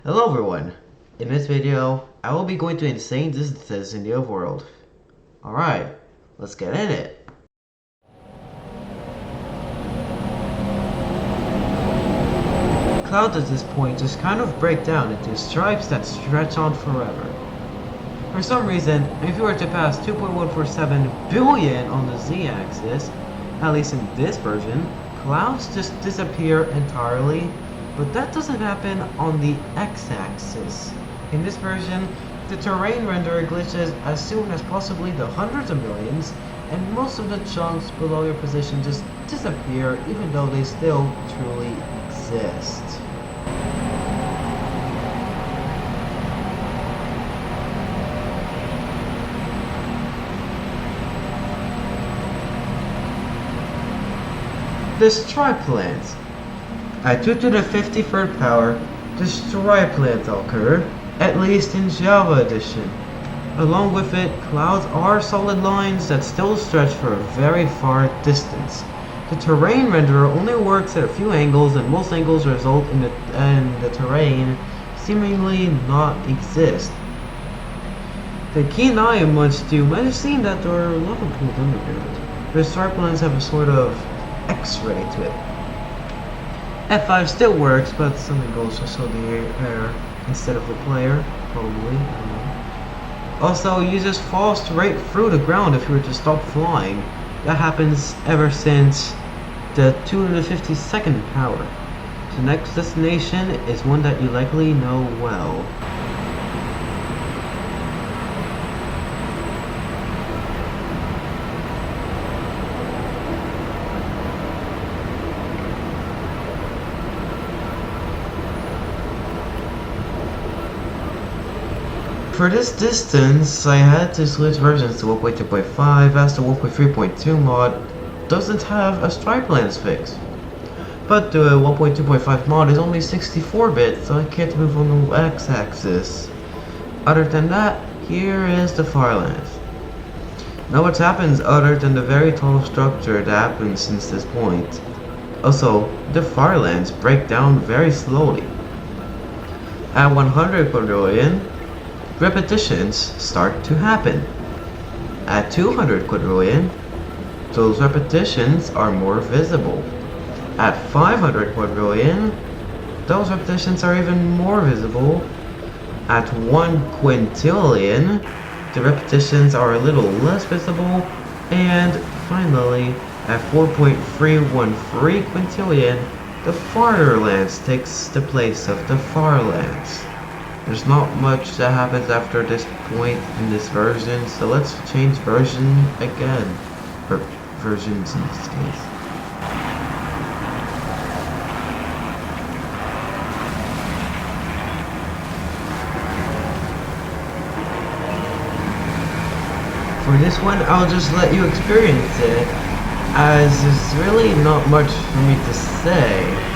Hello everyone! In this video, I will be going to insane distances in the overworld. Alright, let's get in it. Clouds at this point just kind of break down into stripes that stretch on forever. For some reason, if you were to pass 2.147 billion on the z-axis, at least in this version, clouds just disappear entirely, but that doesn't happen on the x-axis. In this version, the terrain renderer glitches as soon as possibly the hundreds of millions, and most of the chunks below your position just disappear even though they still truly exist. The stripe lands. At 2 to the 53rd power, the stripe lands occur, at least in Java Edition. Along with it, clouds are solid lines that still stretch for a very far distance. The terrain renderer only works at a few angles, and most angles result in the terrain seemingly not exist. The keen eye amongst you might have seen that there are lava pools underground. The stripe lines have a sort of X-ray to it. F5 still works, but something goes to show the air instead of the player, probably. I don't know. Also, you just fall straight through the ground if you were to stop flying. That happens ever since the 2 to the 52nd power. The next destination is one that you likely know well. For this distance, I had to switch versions to 1.2.5 as the 1.3.2 mod doesn't have a stripe lens fix. But the 1.2.5 mod is only 64-bit, so I can't move on the x-axis. Other than that, here is the farlands. Now what happens other than the very tall structure that happened since this point. Also, the farlands break down very slowly. At 100 quadrillion, repetitions start to happen. At 200 quadrillion, those repetitions are more visible. At 500 quadrillion, those repetitions are even more visible. At 1 quintillion, the repetitions are a little less visible. And finally, at 4.313 quintillion, the farlands takes the place of the farlands. There's not much that happens after this point in this version, so let's change version again. Or versions in this case. For this one, I'll just let you experience it, as there's really not much for me to say.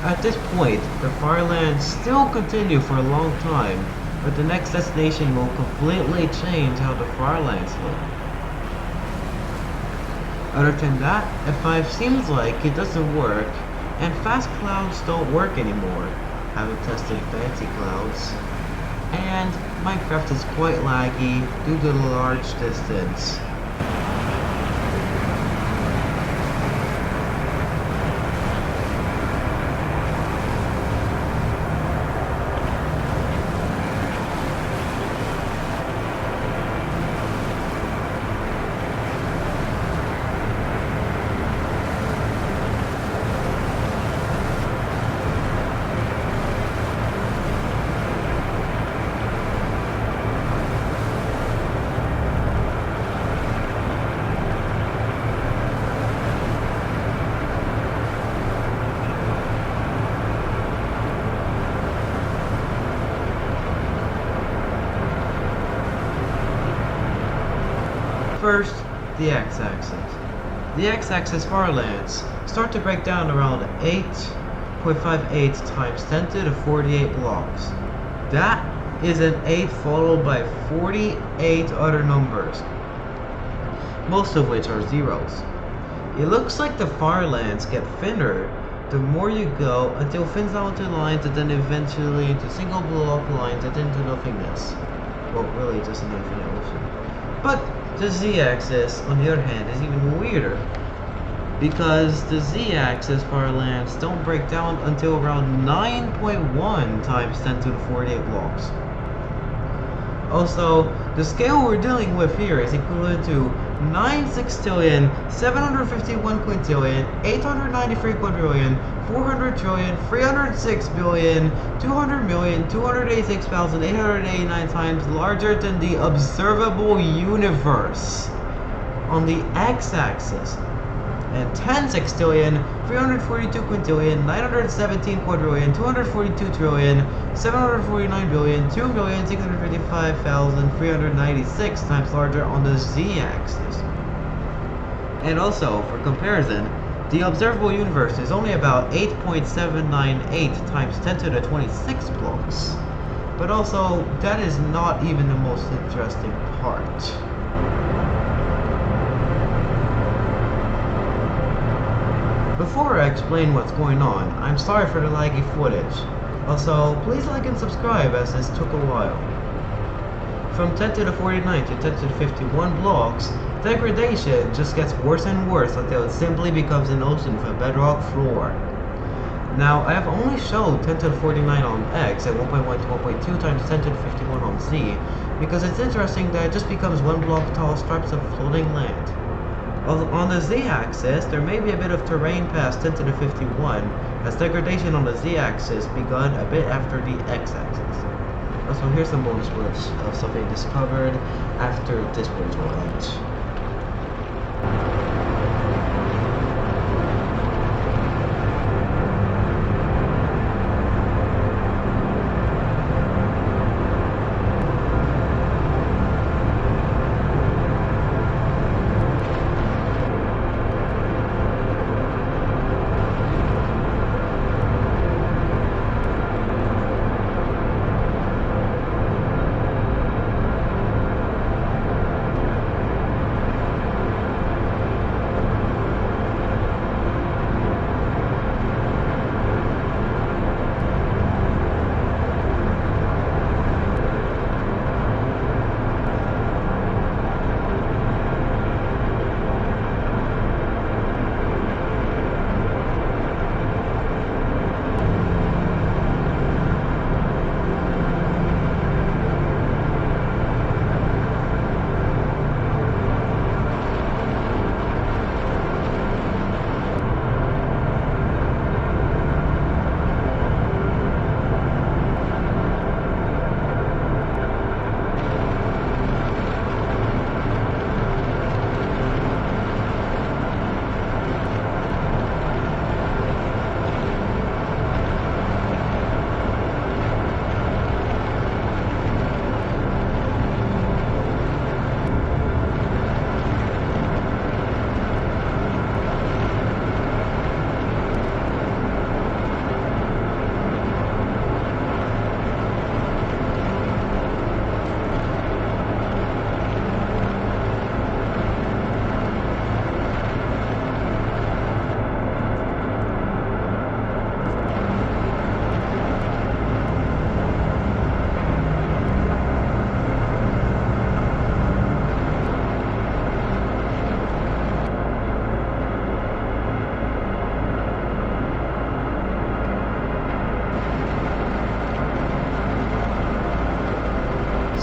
At this point, the farlands still continue for a long time, but the next destination will completely change how the farlands look. Other than that, F5 seems like it doesn't work, and fast clouds don't work anymore. Haven't tested fancy clouds. and Minecraft is quite laggy due to the large distance. First, the x-axis. The x-axis farlands start to break down around 8.58 times 10 to the 48 blocks. That is an 8 followed by 48 other numbers, most of which are zeros. It looks like the farlands get thinner the more you go until it thins out into lines and then eventually into single block lines and into nothingness. Well, really just an infinite ocean. But the z-axis, on the other hand, is even weirder, because the z-axis farlands don't break down until around 9.1 times 10 to the 48 blocks. Also, the scale we're dealing with here is equivalent to 9 sextillion, 751 quintillion, 893 quadrillion, 400 trillion, 306 billion, 200 million, 286,889 times larger than the observable universe on the x-axis, and 10 sextillion, 342 quintillion, 917 quadrillion, 242 trillion, 749 billion, 2,655,396 times larger on the z-axis. And also, for comparison, the observable universe is only about 8.798 times 10 to the 26 blocks. But also, that is not even the most interesting part. Before I explain what's going on, I'm sorry for the laggy footage. Also, please like and subscribe as this took a while. From 10 to the 49 to 10 to the 51 blocks, degradation just gets worse and worse until it simply becomes an ocean with a bedrock floor. Now, I have only showed 10 to the 49 on X and 1.1 to 1.2 times 10 to the 51 on Z, because it's interesting that it just becomes one block tall strips of floating land. On the z-axis, there may be a bit of terrain past 10 to the 51, as degradation on the z-axis begun a bit after the x-axis. Also, here's some bonus footage of something discovered after this bridge went.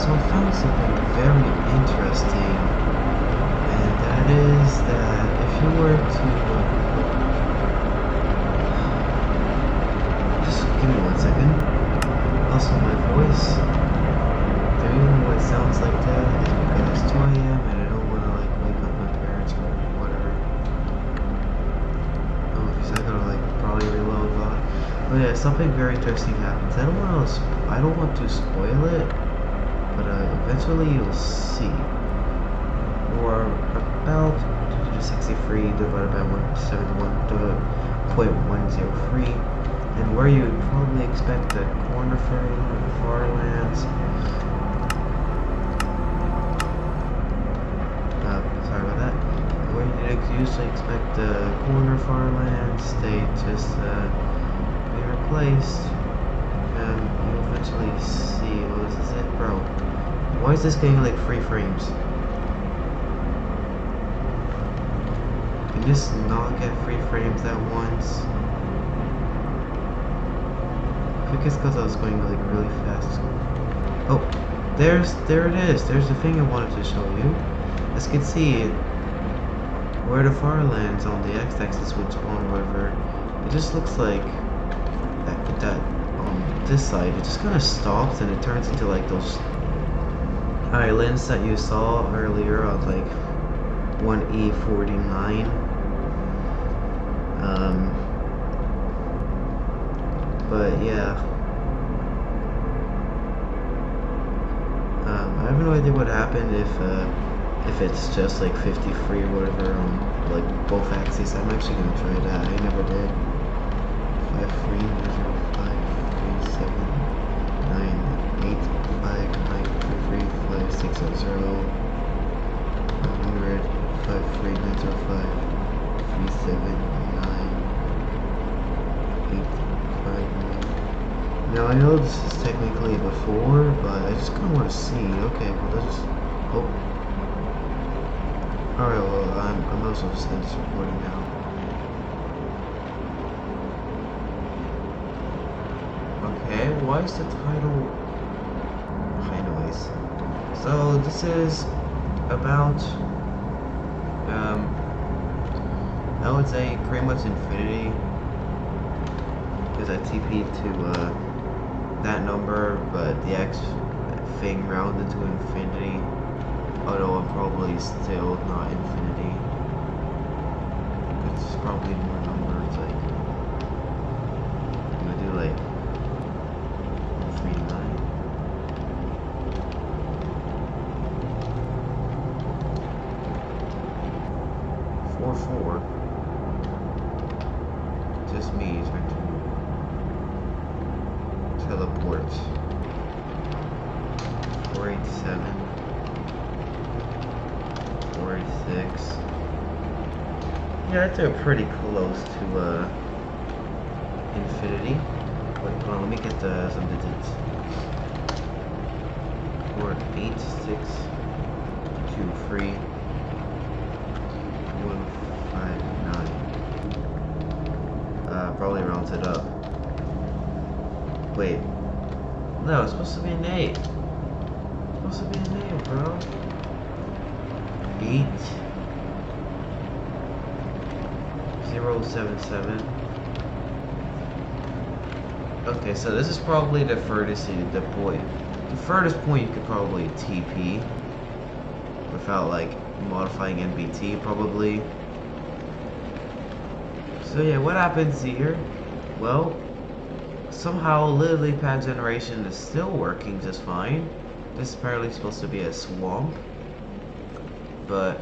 So I found something very interesting, and that is that if you were to just give me 1 second. Also, my voice. The reason why it sounds like that is because it's 2 a.m. and I don't want to like wake up my parents or whatever. Oh, because I gotta like probably reload a lot. But yeah, something very interesting happens. I don't want to spoil it, but eventually you'll see. Or about 263 divided by 171.103, and where you'd probably expect the corner ferry or the farlands. Sorry about that. Where you'd usually expect the corner farlands, they just be replaced. You eventually see. What is it, bro? Why is this getting like 3 frames? Can just not get 3 frames at once? I think it's because I was going like really fast. Oh, there it is. There's the thing I wanted to show you. As you can see, where the farlands on the x-axis would spawn, whatever, it just looks like that on this side, it just kind of stops and it turns into like those islands that you saw earlier on like 1E49. But yeah, I have no idea what happened if it's just like 53 or whatever on like both axes. I'm actually gonna try that. I never did. 5 3 0 5 3 7 9 8 5 9 3 3 5 6 0 100 5 3 9 0 5 3 7 9 8 5 9. Now I know this is technically before, but I just kind of want to see. Okay, well let's just. Oh. Alright, well, I'm also just going to recording now. Okay, why is the title high noise? So this is about I would say pretty much infinity, because I TP'd to that number, but the X thing rounded to infinity. Although I'm probably still not infinity. It's probably more numbers, like I'm gonna do like 139. Four. Just me trying to teleport. 487. 46. Yeah, that's pretty close to infinity. Wait, hold on, let me get some digits. 4 8 6 2 3 1 5 9. Probably rounds it up. Wait. No, it's supposed to be an 8. It's supposed to be an 8, bro. 8 0 7 7. Okay, so this is probably the furthest the point. The furthest point you could probably TP without like modifying NBT probably. So yeah, what happens here? Well, somehow lily pad generation is still working just fine. This is apparently supposed to be a swamp, but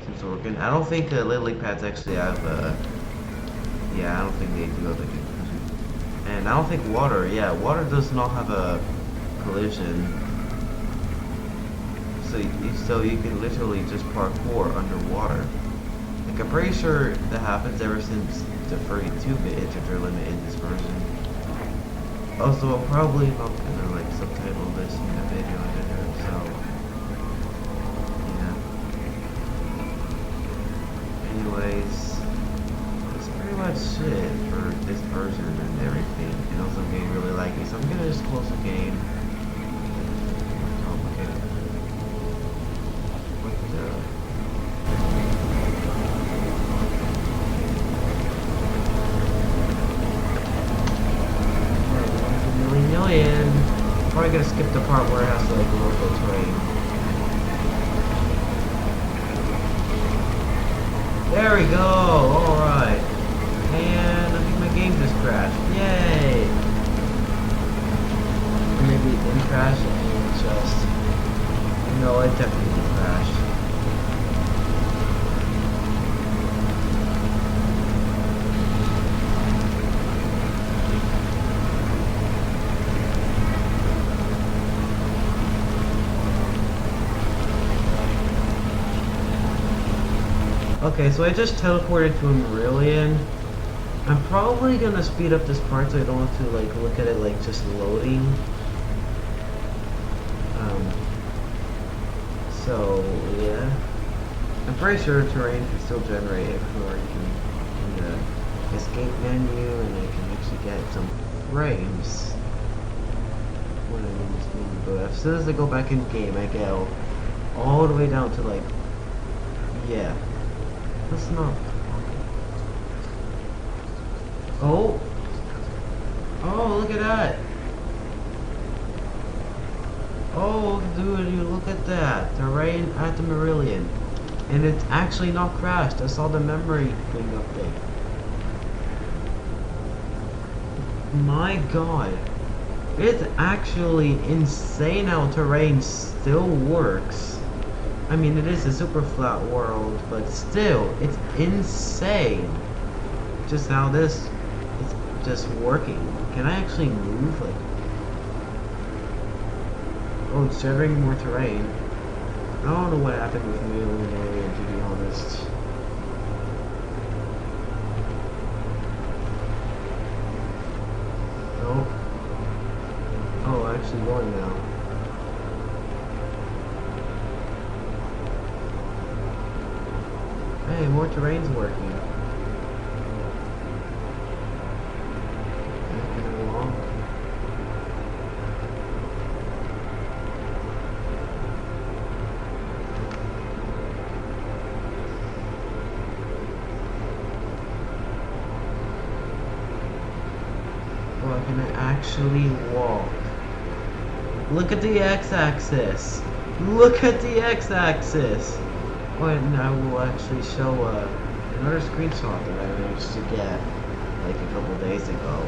seems working. I don't think lily pads actually have yeah, I don't think they do have a collision. And I don't think water, yeah, water does not have a collision. So you can literally just parkour underwater. Like, I'm pretty sure that happens ever since the 32-bit integer limit in this version. Also, I'm probably not gonna like subtitle this in the video editor, so yeah. Anyways, that's pretty much it for this version and everything. And also, I'm getting really laggy, so I'm gonna just close the game. has to like local terrain. There we go! Alright. And I think my game just crashed. Yay! Or maybe it didn't crash and it just... No, it definitely crashed. Okay, so I just teleported to a MYRILLION. I'm probably gonna speed up this part so I don't have to like look at it like just loading. So yeah, I'm pretty sure terrain can still generate it before you can in the escape menu, and I can actually get some frames when I'm in this game. But as soon as I go back in the game, I get all the way down to like, yeah. That's not. Oh! Oh, look at that! Oh, dude, you look at that. They're right at the MYRILLION. And it's actually not crashed. I saw the memory thing update. My god. It's actually insane how terrain still works. I mean, it is a super flat world, but still, it's insane. Just how this is just working. Can I actually move? Like, oh, it's generating more terrain. I don't know what happened with MYRILLION, to be honest. Oh. Oh, actually going now. Hey, more terrain's working. Along. Well, can I actually walk? Look at the x-axis! Look at the x-axis! Oh, and I will actually show another screenshot that I managed to get like a couple days ago.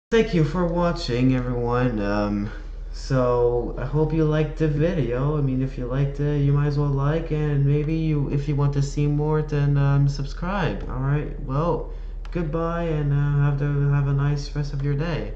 Thank you for watching, everyone. So I hope you liked the video. I mean, if you liked it, you might as well like, and maybe if you want to see more, then subscribe. All right. Well, goodbye, and have a nice rest of your day.